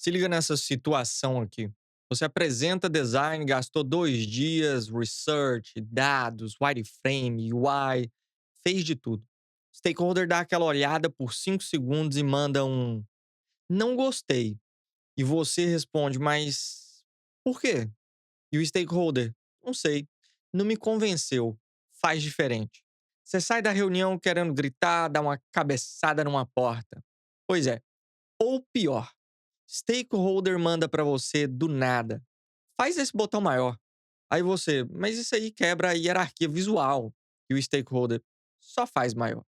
Se liga nessa situação aqui. Você apresenta design, gastou 2 dias, research, dados, wireframe, UI, fez de tudo. Stakeholder dá aquela olhada por 5 segundos e manda um não gostei. E você responde, mas por quê? E o stakeholder, não sei, não me convenceu, faz diferente. Você sai da reunião querendo gritar, dar uma cabeçada numa porta. Pois é, ou pior, stakeholder manda pra você do nada. Faz esse botão maior. Aí você, mas isso aí quebra a hierarquia visual. E o stakeholder só faz maior.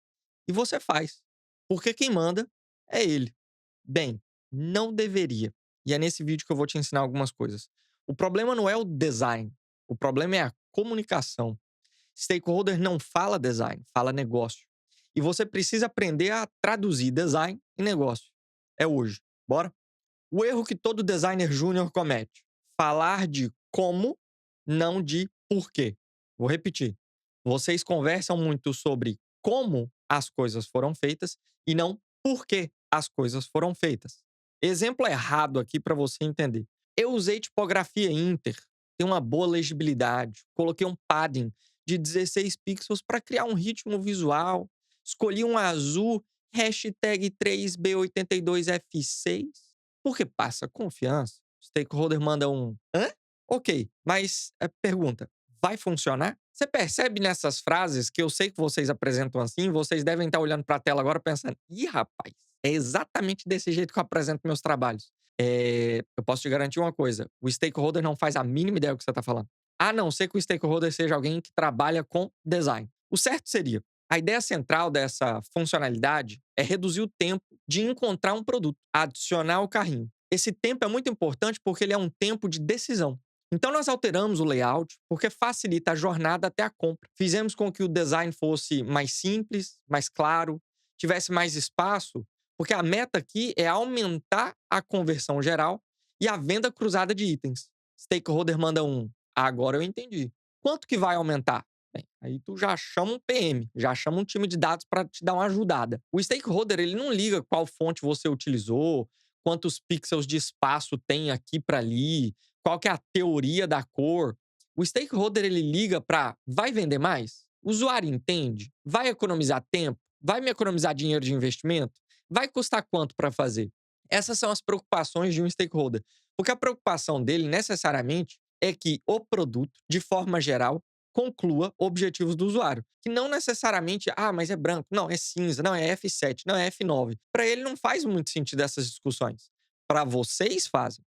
E você faz. Porque quem manda é ele. Bem, não deveria. E é nesse vídeo que eu vou te ensinar algumas coisas. O problema não é o design. O problema é a comunicação. Stakeholder não fala design, fala negócio. E você precisa aprender a traduzir design em negócio. É hoje. Bora? O erro que todo designer júnior comete: falar de como, não de porquê. Vou repetir. Vocês conversam muito sobre como as coisas foram feitas e não por que as coisas foram feitas. Exemplo errado aqui para você entender. Eu usei tipografia Inter, tem uma boa legibilidade, coloquei um padding de 16 pixels para criar um ritmo visual, escolhi um azul hashtag 3B82F6 porque passa confiança. O stakeholder manda um hã? Ok, mas pergunta: vai funcionar? Você percebe nessas frases que eu sei que vocês apresentam assim, vocês devem estar olhando para a tela agora pensando: ih, rapaz, é exatamente desse jeito que eu apresento meus trabalhos. Eu posso te garantir uma coisa: o stakeholder não faz a mínima ideia do que você está falando. A não ser que o stakeholder seja alguém que trabalha com design. O certo seria: a ideia central dessa funcionalidade é reduzir o tempo de encontrar um produto, adicionar o carrinho. Esse tempo é muito importante porque ele é um tempo de decisão. Então, nós alteramos o layout porque facilita a jornada até a compra. Fizemos com que o design fosse mais simples, mais claro, tivesse mais espaço, porque a meta aqui é aumentar a conversão geral e a venda cruzada de itens. Stakeholder manda um: agora eu entendi. Quanto que vai aumentar? Bem, aí tu já chama um PM, já chama um time de dados para te dar uma ajudada. O stakeholder, ele não liga qual fonte você utilizou, quantos pixels de espaço tem aqui para ali, qual que é a teoria da cor. O stakeholder, ele liga para: vai vender mais? O usuário entende? Vai economizar tempo? Vai me economizar dinheiro de investimento? Vai custar quanto para fazer? Essas são as preocupações de um stakeholder. Porque a preocupação dele, necessariamente, é que o produto, de forma geral, conclua objetivos do usuário. Que não necessariamente, mas é branco, não, é cinza, não, é F7, não, é F9. Para ele não faz muito sentido essas discussões. Para vocês fazem.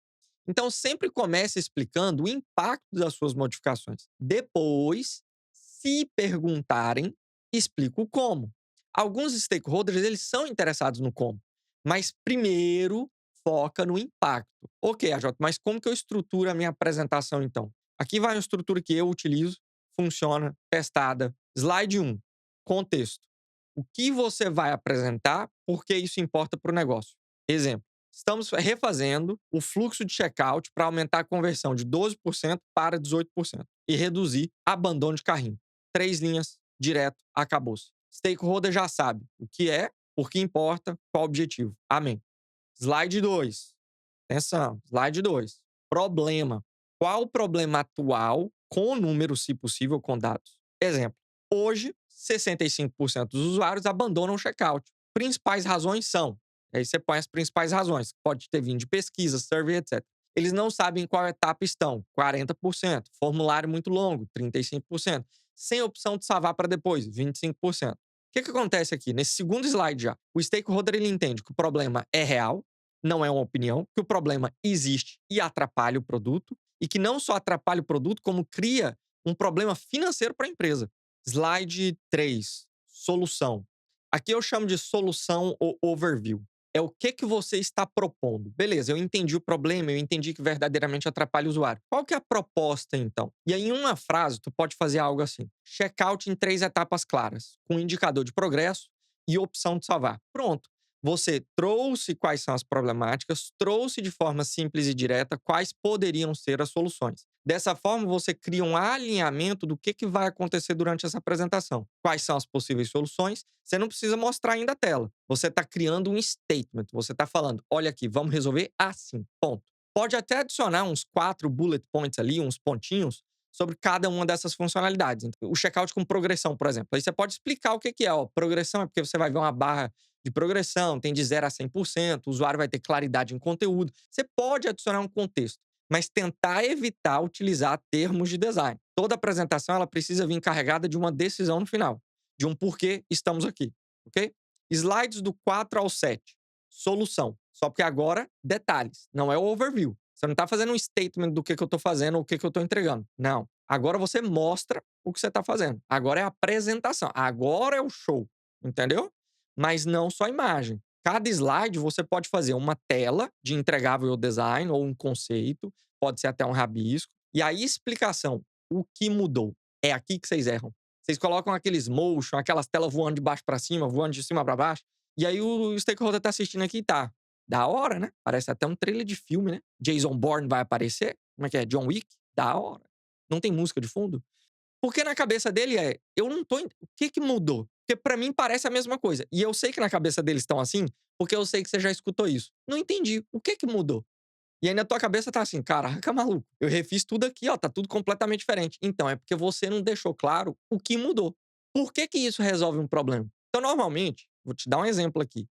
Então sempre comece explicando o impacto das suas modificações. Depois, se perguntarem, explica o como. Alguns stakeholders, eles são interessados no como, mas primeiro foca no impacto. Ok, AJ, mas como que eu estruturo a minha apresentação então? Aqui vai uma estrutura que eu utilizo, funciona, testada. Slide 1, contexto. O que você vai apresentar, porque isso importa para o negócio. Exemplo: estamos refazendo o fluxo de checkout para aumentar a conversão de 12% para 18% e reduzir abandono de carrinho. 3 linhas, direto, acabou-se. Stakeholder já sabe o que é, por que importa, qual o objetivo. Amém. Slide 2. Atenção, slide 2. Problema. Qual o problema atual, com número, se possível, com dados? Exemplo: hoje, 65% dos usuários abandonam o checkout. Principais razões são. Aí você põe as principais razões. Pode ter vindo de pesquisa, survey, etc. Eles não sabem em qual etapa estão. 40%. Formulário muito longo. 35%. Sem opção de salvar para depois. 25%. O que acontece aqui? Nesse segundo slide já, o stakeholder, ele entende que o problema é real, não é uma opinião, que o problema existe e atrapalha o produto, e que não só atrapalha o produto, como cria um problema financeiro para a empresa. Slide 3, solução. Aqui eu chamo de solução ou overview. É o que você está propondo. Beleza, eu entendi o problema, eu entendi que verdadeiramente atrapalha o usuário. Qual que é a proposta, então? E aí, em uma frase, tu pode fazer algo assim: checkout em 3 etapas claras, com indicador de progresso e opção de salvar. Pronto. Você trouxe quais são as problemáticas, trouxe de forma simples e direta quais poderiam ser as soluções. Dessa forma, você cria um alinhamento do que vai acontecer durante essa apresentação. Quais são as possíveis soluções? Você não precisa mostrar ainda a tela. Você está criando um statement. Você está falando: olha aqui, vamos resolver assim. Ponto. Pode até adicionar uns 4 bullet points ali, uns pontinhos, sobre cada uma dessas funcionalidades. Então, o checkout com progressão, por exemplo. Aí você pode explicar o que é. Ó, progressão é porque você vai ver uma barra de progressão, tem de 0 a 100%, o usuário vai ter claridade em conteúdo. Você pode adicionar um contexto, mas tentar evitar utilizar termos de design. Toda apresentação ela precisa vir carregada de uma decisão no final, de um porquê estamos aqui, ok? Slides do 4 ao 7. Solução. Só porque agora, detalhes, não é o overview. Você não está fazendo um statement do que eu estou fazendo ou o que eu estou entregando. Não. Agora você mostra o que você está fazendo. Agora é a apresentação. Agora é o show. Entendeu? Mas não só imagem. Cada slide você pode fazer uma tela de entregável design ou um conceito, pode ser até um rabisco. E aí, explicação. O que mudou? É aqui que vocês erram. Vocês colocam aqueles motion, aquelas telas voando de baixo para cima, voando de cima para baixo. E aí o stakeholder tá assistindo aqui e tá. Da hora, né? Parece até um trailer de filme, né? Jason Bourne vai aparecer. Como é que é? John Wick? Da hora. Não tem música de fundo? Porque na cabeça dele é, eu não tô. O que mudou? Porque pra mim parece a mesma coisa. E eu sei que na cabeça deles estão assim, porque eu sei que você já escutou isso. Não entendi. O que mudou? E aí na tua cabeça tá assim, caraca, maluco. Eu refiz tudo aqui, ó, tá tudo completamente diferente. Então é porque você não deixou claro o que mudou. Por que isso resolve um problema? Então, normalmente, vou te dar um exemplo aqui.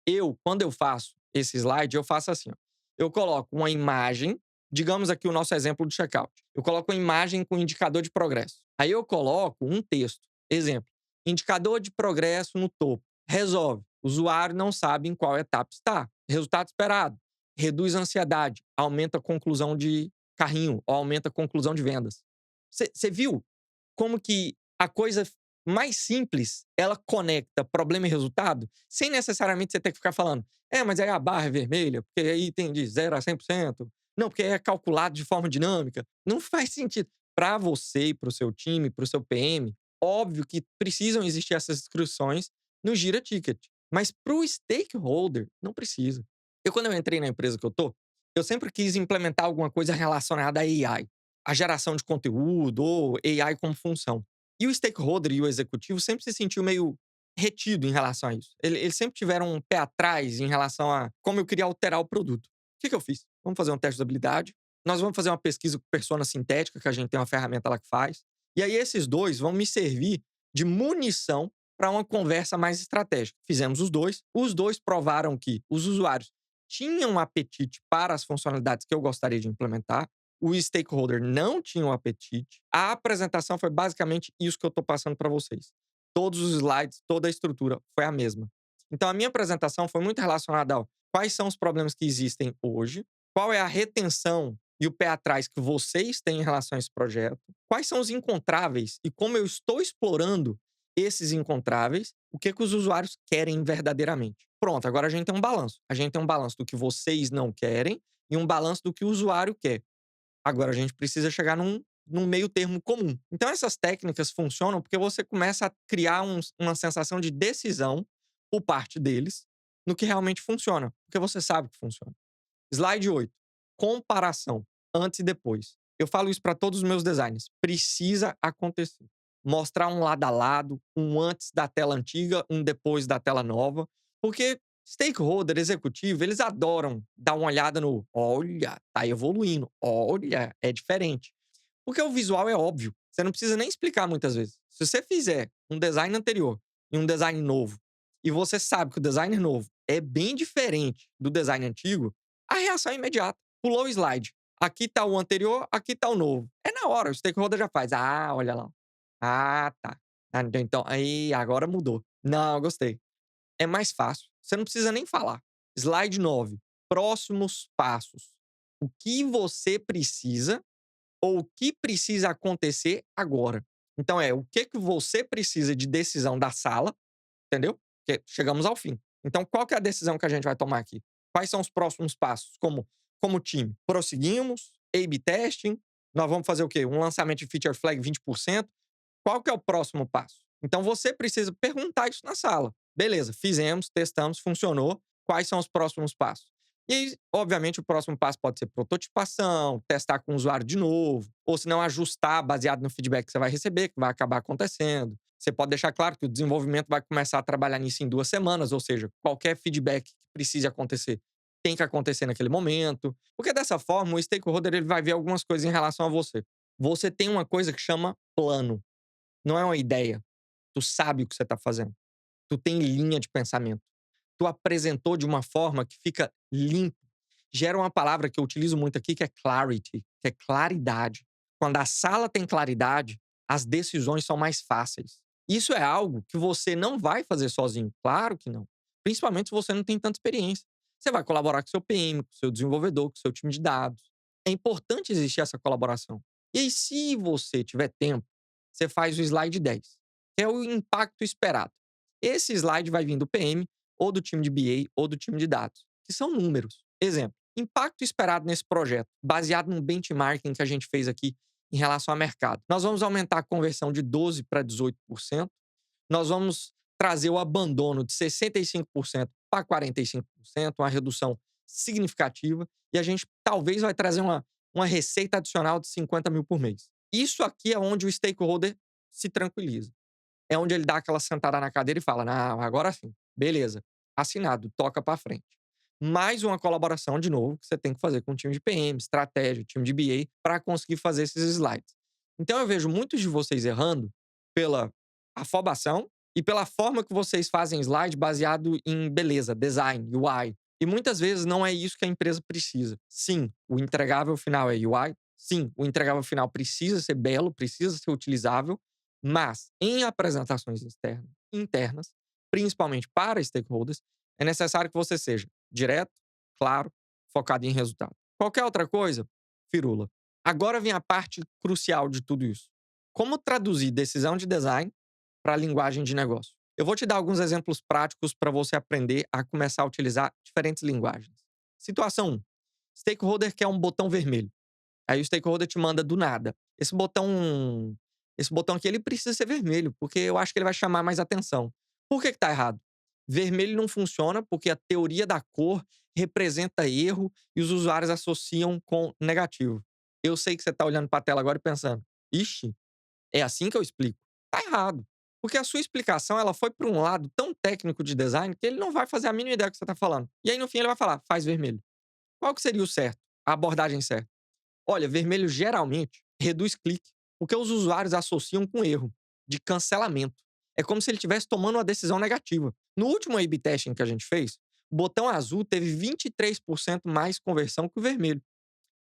Quando eu faço esse slide, eu faço assim, ó. Eu coloco uma imagem, digamos aqui o nosso exemplo do checkout. Eu coloco uma imagem com indicador de progresso. Aí eu coloco um texto. Exemplo: indicador de progresso no topo. Resolve. O usuário não sabe em qual etapa está. Resultado esperado: reduz a ansiedade, aumenta a conclusão de carrinho ou aumenta a conclusão de vendas. Você viu como que a coisa mais simples, ela conecta problema e resultado, sem necessariamente você ter que ficar falando: mas aí a barra é vermelha, porque aí tem de 0 a 100%. Não, porque é calculado de forma dinâmica. Não faz sentido. Para você e para o seu time, para o seu PM, óbvio que precisam existir essas inscrições no Gira Ticket. Mas para o stakeholder, não precisa. Quando eu entrei na empresa que eu tô, eu sempre quis implementar alguma coisa relacionada a AI, a geração de conteúdo ou AI como função. E o stakeholder e o executivo sempre se sentiu meio retido em relação a isso. Eles sempre tiveram um pé atrás em relação a como eu queria alterar o produto. O que eu fiz? Vamos fazer um teste de habilidade. Nós vamos fazer uma pesquisa com persona sintética, que a gente tem uma ferramenta lá que faz. E aí esses dois vão me servir de munição para uma conversa mais estratégica. Fizemos os dois. Os dois provaram que os usuários tinham um apetite para as funcionalidades que eu gostaria de implementar. O stakeholder não tinha um apetite. A apresentação foi basicamente isso que eu estou passando para vocês. Todos os slides, toda a estrutura foi a mesma. Então, a minha apresentação foi muito relacionada a quais são os problemas que existem hoje, qual é a retenção e o pé atrás que vocês têm em relação a esse projeto, quais são os encontráveis e como eu estou explorando esses encontráveis, o que os usuários querem verdadeiramente. Pronto, agora a gente tem um balanço. A gente tem um balanço do que vocês não querem e um balanço do que o usuário quer. Agora a gente precisa chegar num meio termo comum. Então essas técnicas funcionam porque você começa a criar uma sensação de decisão por parte deles no que realmente funciona, porque você sabe que funciona. Slide 8. Comparação antes e depois. Eu falo isso para todos os meus designers. Precisa acontecer. Mostrar um lado a lado, um antes da tela antiga, um depois da tela nova, porque stakeholder, executivo, eles adoram dar uma olhada no: olha, tá evoluindo, olha, é diferente. Porque o visual é óbvio. Você não precisa nem explicar muitas vezes. Se você fizer um design anterior e um design novo, e você sabe que o design novo é bem diferente do design antigo, a reação é imediata. Pulou o slide. Aqui tá o anterior, aqui tá o novo. É na hora, o stakeholder já faz. Ah, olha lá. Ah, tá. Então, aí, agora mudou. Não, eu gostei. É mais fácil. Você não precisa nem falar. Slide 9. Próximos passos. O que você precisa ou o que precisa acontecer agora. Então o que você precisa de decisão da sala, entendeu? Porque chegamos ao fim. Então qual que é a decisão que a gente vai tomar aqui? Quais são os próximos passos como time? Prosseguimos? A/B testing? Nós vamos fazer o quê? Um lançamento de feature flag 20%? Qual que é o próximo passo? Então você precisa perguntar isso na sala. Beleza, fizemos, testamos, funcionou. quais são os próximos passos. E aí, obviamente, o próximo passo pode ser prototipação, testar com o usuário de novo, ou se não, ajustar baseado no feedback que você vai receber, que vai acabar acontecendo. Você pode deixar claro que o desenvolvimento vai começar a trabalhar nisso em 2 semanas, ou seja, qualquer feedback que precise acontecer tem que acontecer naquele momento. Porque dessa forma, o stakeholder ele vai ver algumas coisas em relação a você. Você tem uma coisa que chama plano, não é uma ideia. Tu sabe o que você está fazendo. Tu tem linha de pensamento. Tu apresentou de uma forma que fica limpo. Gera uma palavra que eu utilizo muito aqui que é clarity, que é claridade. Quando a sala tem claridade, as decisões são mais fáceis. Isso é algo que você não vai fazer sozinho, claro que não. Principalmente se você não tem tanta experiência. Você vai colaborar com seu PM, com seu desenvolvedor, com seu time de dados. É importante existir essa colaboração. E aí, se você tiver tempo, você faz o slide 10, que é o impacto esperado. Esse slide vai vir do PM, ou do time de BA, ou do time de dados, que são números. Exemplo, impacto esperado nesse projeto, baseado num benchmarking que a gente fez aqui em relação ao mercado. Nós vamos aumentar a conversão de 12% para 18%, nós vamos trazer o abandono de 65% para 45%, uma redução significativa, e a gente talvez vai trazer uma receita adicional de 50 mil por mês. Isso aqui é onde o stakeholder se tranquiliza. É onde ele dá aquela sentada na cadeira e fala: "Não, agora sim, beleza, assinado, toca para frente". Mais uma colaboração, de novo, que você tem que fazer com o time de PM, estratégia, time de BA, para conseguir fazer esses slides. Então eu vejo muitos de vocês errando pela afobação e pela forma que vocês fazem slide baseado em beleza, design, UI. E muitas vezes não é isso que a empresa precisa. Sim, o entregável final é UI. Sim, o entregável final precisa ser belo, precisa ser utilizável, mas, em apresentações internas, principalmente para stakeholders, é necessário que você seja direto, claro, focado em resultado. Qualquer outra coisa, firula. Agora vem a parte crucial de tudo isso. Como traduzir decisão de design para a linguagem de negócio? Eu vou te dar alguns exemplos práticos para você aprender a começar a utilizar diferentes linguagens. Situação 1. Stakeholder quer um botão vermelho. Aí o stakeholder te manda do nada. Esse botão aqui ele precisa ser vermelho, porque eu acho que ele vai chamar mais atenção. Por que que tá errado? Vermelho não funciona porque a teoria da cor representa erro e os usuários associam com negativo. Eu sei que você tá olhando para a tela agora e pensando: "Ixi, é assim que eu explico?". Tá errado. Porque a sua explicação ela foi para um lado tão técnico de design que ele não vai fazer a mínima ideia do que você tá falando. E aí no fim ele vai falar: "Faz vermelho". Qual que seria o certo? A abordagem certa? Olha, vermelho geralmente reduz clique, porque os usuários associam com erro, de cancelamento. É como se ele estivesse tomando uma decisão negativa. No último A/B testing que a gente fez, o botão azul teve 23% mais conversão que o vermelho.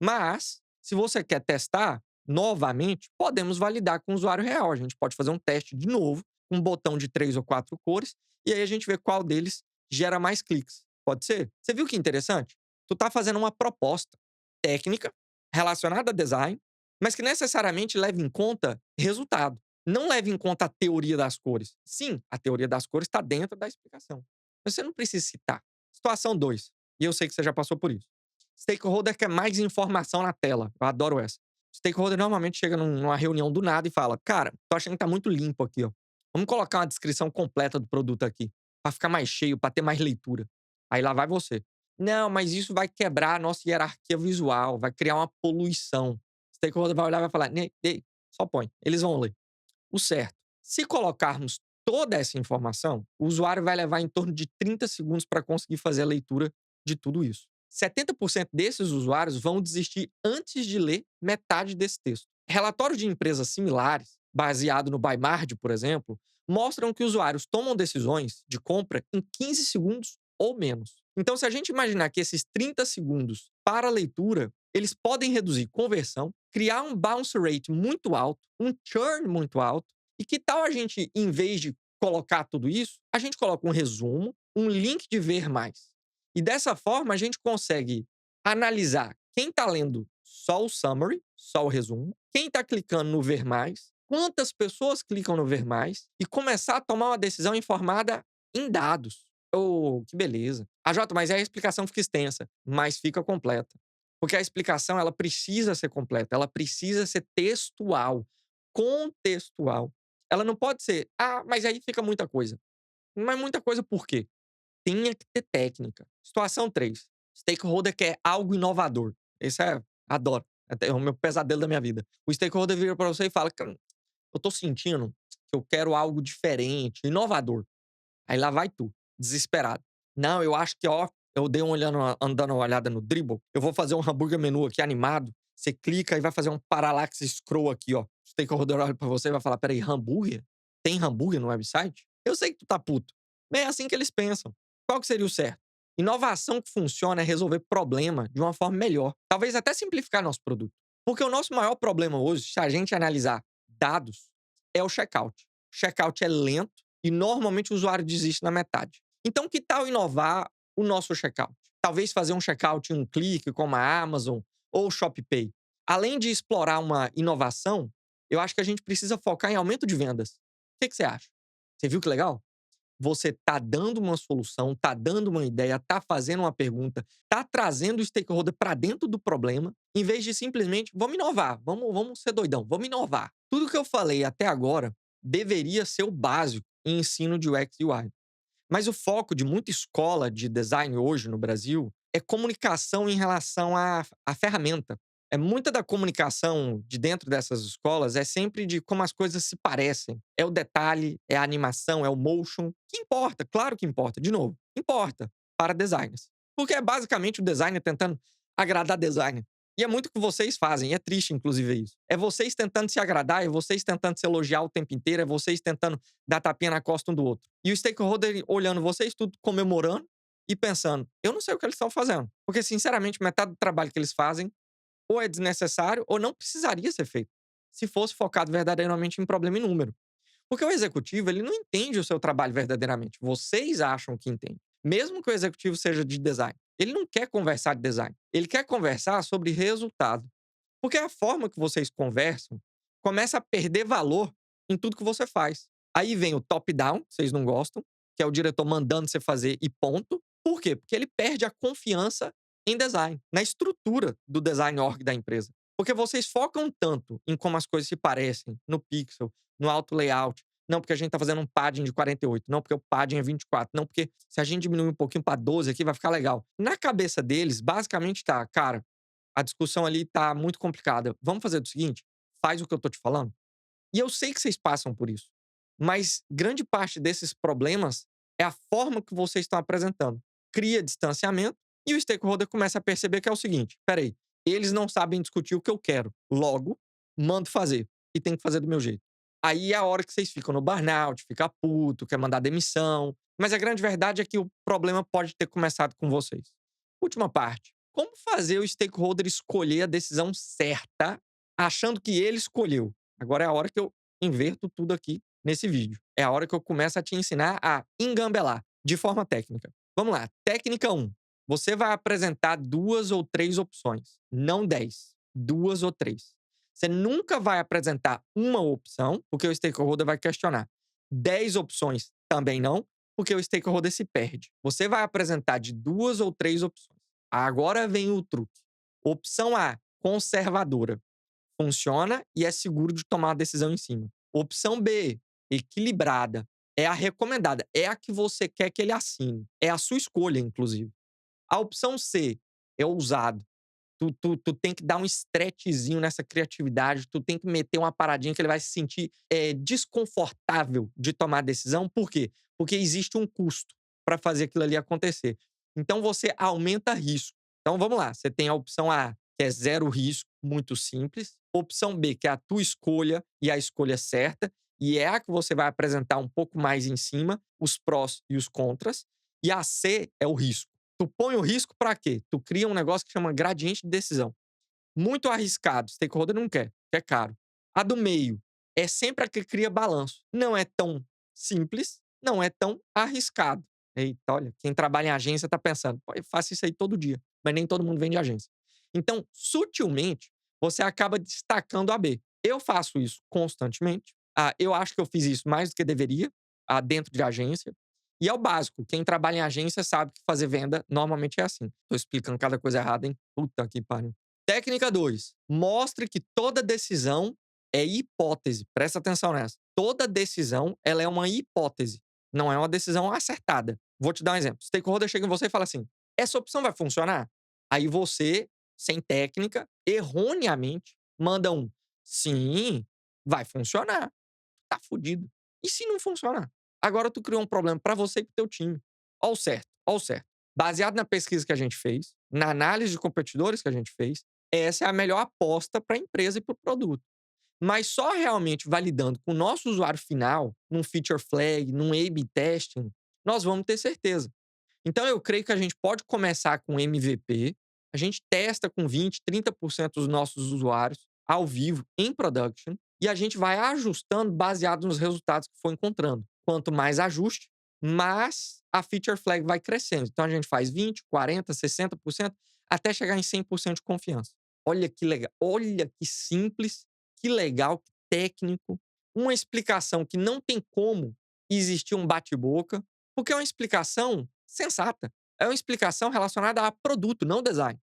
Mas, se você quer testar novamente, podemos validar com o usuário real. A gente pode fazer um teste de novo, um botão de 3 ou 4 cores, e aí a gente vê qual deles gera mais cliques. Pode ser? Você viu que interessante? Tu tá fazendo uma proposta técnica relacionada a design, mas que necessariamente leva em conta resultado. Não leva em conta a teoria das cores. Sim, a teoria das cores está dentro da explicação. Mas você não precisa citar. Situação 2. E eu sei que você já passou por isso. Stakeholder quer mais informação na tela. Eu adoro essa. Stakeholder normalmente chega numa reunião do nada e fala: "Cara, tô achando que tá muito limpo aqui, ó. Vamos colocar uma descrição completa do produto aqui, pra ficar mais cheio, pra ter mais leitura". Aí lá vai você: "Não, mas isso vai quebrar a nossa hierarquia visual, vai criar uma poluição". Stakeholder vai olhar e vai falar: "Ney, ei, só põe, eles vão ler". O certo, se colocarmos toda essa informação, o usuário vai levar em torno de 30 segundos para conseguir fazer a leitura de tudo isso. 70% desses usuários vão desistir antes de ler metade desse texto. Relatórios de empresas similares, baseado no Bymard, por exemplo, mostram que usuários tomam decisões de compra em 15 segundos ou menos. Então, se a gente imaginar que esses 30 segundos para a leitura, eles podem reduzir conversão, criar um bounce rate muito alto, um churn muito alto, e que tal a gente, em vez de colocar tudo isso, a gente coloca um resumo, um link de ver mais. E dessa forma a gente consegue analisar quem está lendo só o summary, só o resumo, quem está clicando no ver mais, quantas pessoas clicam no ver mais e começar a tomar uma decisão informada em dados. Oh, que beleza. Ah, Jota, mas aí a explicação fica extensa, mas fica completa. Porque a explicação ela precisa ser completa, ela precisa ser textual, contextual. Ela não pode ser, ah, mas aí fica muita coisa. Mas muita coisa por quê? tenha que ter técnica. Situação 3. Stakeholder quer algo inovador. Esse é adoro. É o meu pesadelo da minha vida. O stakeholder vira pra você e fala: "Cara, eu tô sentindo que eu quero algo diferente, inovador". Aí lá vai tu, desesperado. Não, eu acho que, ó, eu dei uma olhando, andando uma olhada no Dribbble, eu vou fazer um hambúrguer menu aqui animado. Você clica e vai fazer um parallax scroll aqui, ó. O stakeholder olha pra você e vai falar: peraí, hambúrguer? Tem hambúrguer no website? Eu sei que tu tá puto. Mas é assim que eles pensam. Qual que seria o certo? Inovação que funciona é resolver problema de uma forma melhor. Talvez até simplificar nosso produto. Porque o nosso maior problema hoje, se a gente analisar dados, é o checkout. O checkout é lento e normalmente o usuário desiste na metade. Então, que tal inovar o nosso checkout? Talvez fazer um checkout em um clique, como a Amazon ou o ShopPay. Além de explorar uma inovação, eu acho que a gente precisa focar em aumento de vendas. O que você acha? Você viu que legal? Você tá dando uma solução, tá dando uma ideia, tá fazendo uma pergunta, tá trazendo o stakeholder para dentro do problema, em vez de simplesmente vamos inovar, vamos ser doidão, vamos inovar. Tudo que eu falei até agora deveria ser o básico em ensino de UX e UI. Mas o foco de muita escola de design hoje no Brasil é comunicação em relação à ferramenta. É muita da comunicação de dentro dessas escolas é sempre de como as coisas se parecem. É o detalhe, é a animação, é o motion. Que importa, claro que importa. De novo, importa para designers. Porque é basicamente o designer tentando agradar designer. E é muito o que vocês fazem, e é triste, inclusive, isso. É vocês tentando se agradar, é vocês tentando se elogiar o tempo inteiro, é vocês tentando dar tapinha na costa um do outro. E o stakeholder olhando vocês tudo, comemorando e pensando: eu não sei o que eles estão fazendo. Porque, sinceramente, metade do trabalho que eles fazem ou é desnecessário ou não precisaria ser feito. Se fosse focado verdadeiramente em problema e número. Porque o executivo, ele não entende o seu trabalho verdadeiramente. Vocês acham que entende. Mesmo que o executivo seja de design. Ele não quer conversar de design. Ele quer conversar sobre resultado. Porque a forma que vocês conversam começa a perder valor em tudo que você faz. Aí vem o top-down, que vocês não gostam, que é o diretor mandando você fazer e ponto. Por quê? Porque ele perde a confiança em design, na estrutura do design org da empresa. Porque vocês focam tanto em como as coisas se parecem, no pixel, no auto layout. Não, porque a gente tá fazendo um padding de 48. Não, porque o padding é 24. Não, porque se a gente diminuir um pouquinho pra 12 aqui, vai ficar legal. Na cabeça deles, basicamente tá, cara, a discussão ali tá muito complicada. Vamos fazer o seguinte? Faz o que eu tô te falando. E eu sei que vocês passam por isso. Mas grande parte desses problemas é a forma que vocês estão apresentando. Cria distanciamento e o stakeholder começa a perceber que é o seguinte: peraí, eles não sabem discutir o que eu quero. Logo, mando fazer. E tem que fazer do meu jeito. Aí é a hora que vocês ficam no burnout, fica puto, quer mandar demissão. Mas a grande verdade é que o problema pode ter começado com vocês. Última parte. Como fazer o stakeholder escolher a decisão certa, achando que ele escolheu? Agora é a hora que eu inverto tudo aqui nesse vídeo. É a hora que eu começo a te ensinar a engambelar de forma técnica. Vamos lá. Técnica 1. Você vai apresentar 2 ou 3 opções, não 10. 2 ou 3. Você nunca vai apresentar uma opção, porque o stakeholder vai questionar. 10 opções também não, porque o stakeholder se perde. Você vai apresentar de 2 ou 3 opções. Agora vem o truque. Opção A, conservadora. Funciona e é seguro de tomar a decisão em cima. Opção B, equilibrada. É a recomendada. É a que você quer que ele assine. É a sua escolha, inclusive. A opção C é ousado. Tu tem que dar um stretchzinho nessa criatividade, tu tem que meter uma paradinha que ele vai se sentir desconfortável de tomar a decisão. Por quê? Porque existe um custo para fazer aquilo ali acontecer. Então você aumenta risco. Então vamos lá, você tem a opção A, que é zero risco, muito simples. Opção B, que é a tua escolha e a escolha certa, e é a que você vai apresentar um pouco mais em cima, os prós e os contras. E a C é o risco. Tu põe o risco pra quê? Tu cria um negócio que chama gradiente de decisão. Muito arriscado, stakeholder não quer, que é caro. A do meio é sempre a que cria balanço. Não é tão simples, não é tão arriscado. Eita, olha, quem trabalha em agência tá pensando: "Pô, eu faço isso aí todo dia", mas nem todo mundo vende agência. Então, sutilmente, você acaba destacando a B. Eu faço isso constantemente. Eu acho que eu fiz isso mais do que deveria, dentro de agência. E é o básico. Quem trabalha em agência sabe que fazer venda normalmente é assim. Tô explicando cada coisa errada, hein? Puta que pariu. Técnica 2. Mostre que toda decisão é hipótese. Presta atenção nessa. Toda decisão, ela é uma hipótese. Não é uma decisão acertada. Vou te dar um exemplo. O stakeholder chega em você e fala assim: essa opção vai funcionar? Aí você, sem técnica, erroneamente, manda um sim, vai funcionar. Tá fudido. E se não funcionar? Agora tu criou um problema pra você e pro teu time. Ó o certo, ó o certo. Baseado na pesquisa que a gente fez, na análise de competidores que a gente fez, essa é a melhor aposta para a empresa e para o produto. Mas só realmente validando com o nosso usuário final, num feature flag, num A/B testing, nós vamos ter certeza. Então eu creio que a gente pode começar com MVP, a gente testa com 20, 30% dos nossos usuários ao vivo em production e a gente vai ajustando baseado nos resultados que for encontrando. Quanto mais ajuste, mais a feature flag vai crescendo. Então a gente faz 20, 40, 60% até chegar em 100% de confiança. Olha que legal, olha que simples, que legal, que técnico, uma explicação que não tem como existir um bate-boca, porque é uma explicação sensata. É uma explicação relacionada a produto, não design.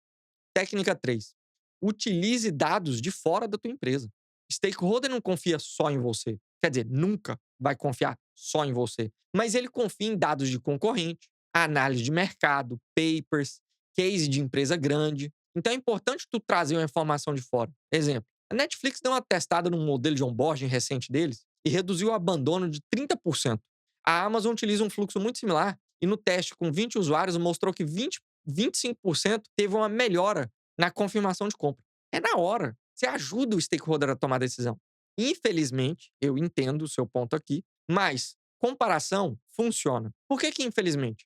Técnica 3. Utilize dados de fora da tua empresa. Stakeholder não confia só em você. Quer dizer, nunca vai confiar só em você. Mas ele confia em dados de concorrente, análise de mercado, papers, case de empresa grande. Então é importante tu trazer uma informação de fora. Exemplo, a Netflix deu uma testada num modelo de onboarding recente deles e reduziu o abandono de 30%. A Amazon utiliza um fluxo muito similar e no teste com 20 usuários mostrou que 25% teve uma melhora na confirmação de compra. É na hora. Você ajuda o stakeholder a tomar a decisão. Infelizmente, eu entendo o seu ponto aqui, mas comparação funciona. Por que que infelizmente?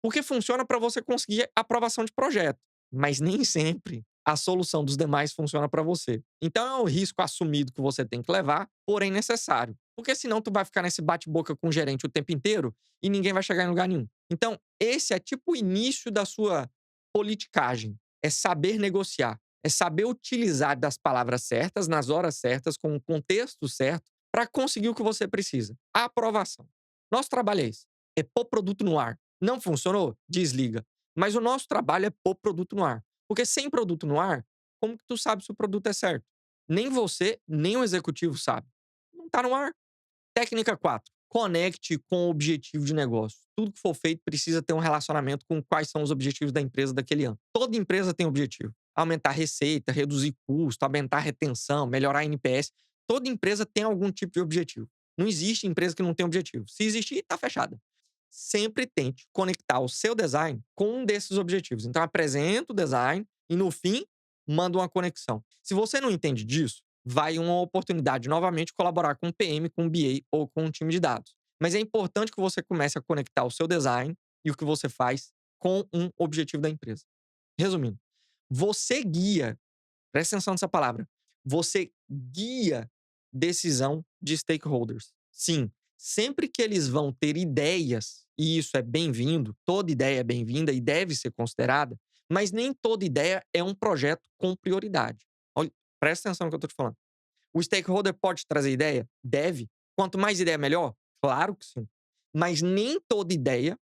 Porque funciona para você conseguir aprovação de projeto, mas nem sempre a solução dos demais funciona para você. Então é um risco assumido que você tem que levar, porém necessário. Porque senão tu vai ficar nesse bate-boca com o gerente o tempo inteiro e ninguém vai chegar em lugar nenhum. Então, esse é tipo o início da sua politicagem. É saber negociar. É saber utilizar das palavras certas, nas horas certas, com o contexto certo, para conseguir o que você precisa. A aprovação. Nosso trabalho é esse. É pôr produto no ar. Não funcionou? Desliga. Mas o nosso trabalho é pôr produto no ar. Porque sem produto no ar, como que tu sabe se o produto é certo? Nem você, nem o executivo sabe. Não tá no ar. Técnica 4. Conecte com o objetivo de negócio. Tudo que for feito precisa ter um relacionamento com quais são os objetivos da empresa daquele ano. Toda empresa tem objetivo. Aumentar a receita, reduzir custo, aumentar a retenção, melhorar a NPS. Toda empresa tem algum tipo de objetivo. Não existe empresa que não tem objetivo. Se existir, está fechada. Sempre tente conectar o seu design com um desses objetivos. Então, apresenta o design e, no fim, manda uma conexão. Se você não entende disso, vai uma oportunidade novamente de colaborar com um PM, com um BA ou com um time de dados. Mas é importante que você comece a conectar o seu design e o que você faz com um objetivo da empresa. Resumindo, você guia, presta atenção nessa palavra, você guia decisão de stakeholders. Sim, sempre que eles vão ter ideias, e isso é bem-vindo, toda ideia é bem-vinda e deve ser considerada, mas nem toda ideia é um projeto com prioridade. Olha, presta atenção no que eu estou te falando. O stakeholder pode trazer ideia? Deve. Quanto mais ideia, melhor? Claro que sim. Mas nem toda ideia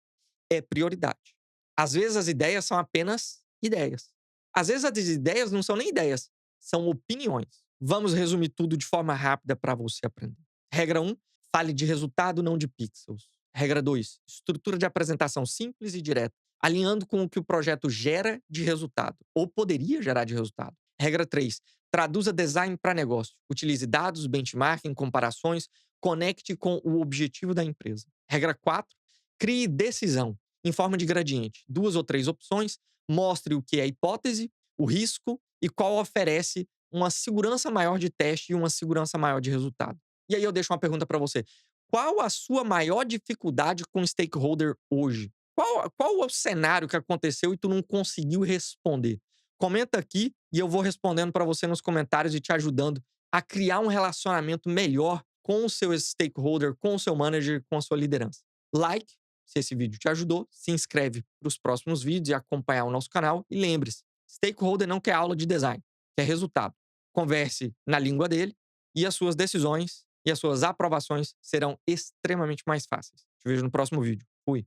é prioridade. Às vezes as ideias são apenas ideias. Às vezes as ideias não são nem ideias, são opiniões. Vamos resumir tudo de forma rápida para você aprender. Regra 1, fale de resultado, não de pixels. Regra 2, estrutura de apresentação simples e direta, alinhando com o que o projeto gera de resultado, ou poderia gerar de resultado. Regra 3, traduza design para negócio. Utilize dados, benchmarking, comparações, conecte com o objetivo da empresa. Regra 4, crie decisão em forma de gradiente. 2 ou 3 opções, mostre o que é a hipótese, o risco e qual oferece uma segurança maior de teste e uma segurança maior de resultado. E aí eu deixo uma pergunta para você. Qual a sua maior dificuldade com stakeholder hoje? Qual é o cenário que aconteceu e tu não conseguiu responder? Comenta aqui e eu vou respondendo para você nos comentários e te ajudando a criar um relacionamento melhor com o seu stakeholder, com o seu manager, com a sua liderança. Like, se esse vídeo te ajudou, se inscreve para os próximos vídeos e acompanhar o nosso canal. E lembre-se, stakeholder não quer aula de design, quer resultado. Converse na língua dele e as suas decisões e as suas aprovações serão extremamente mais fáceis. Te vejo no próximo vídeo. Fui.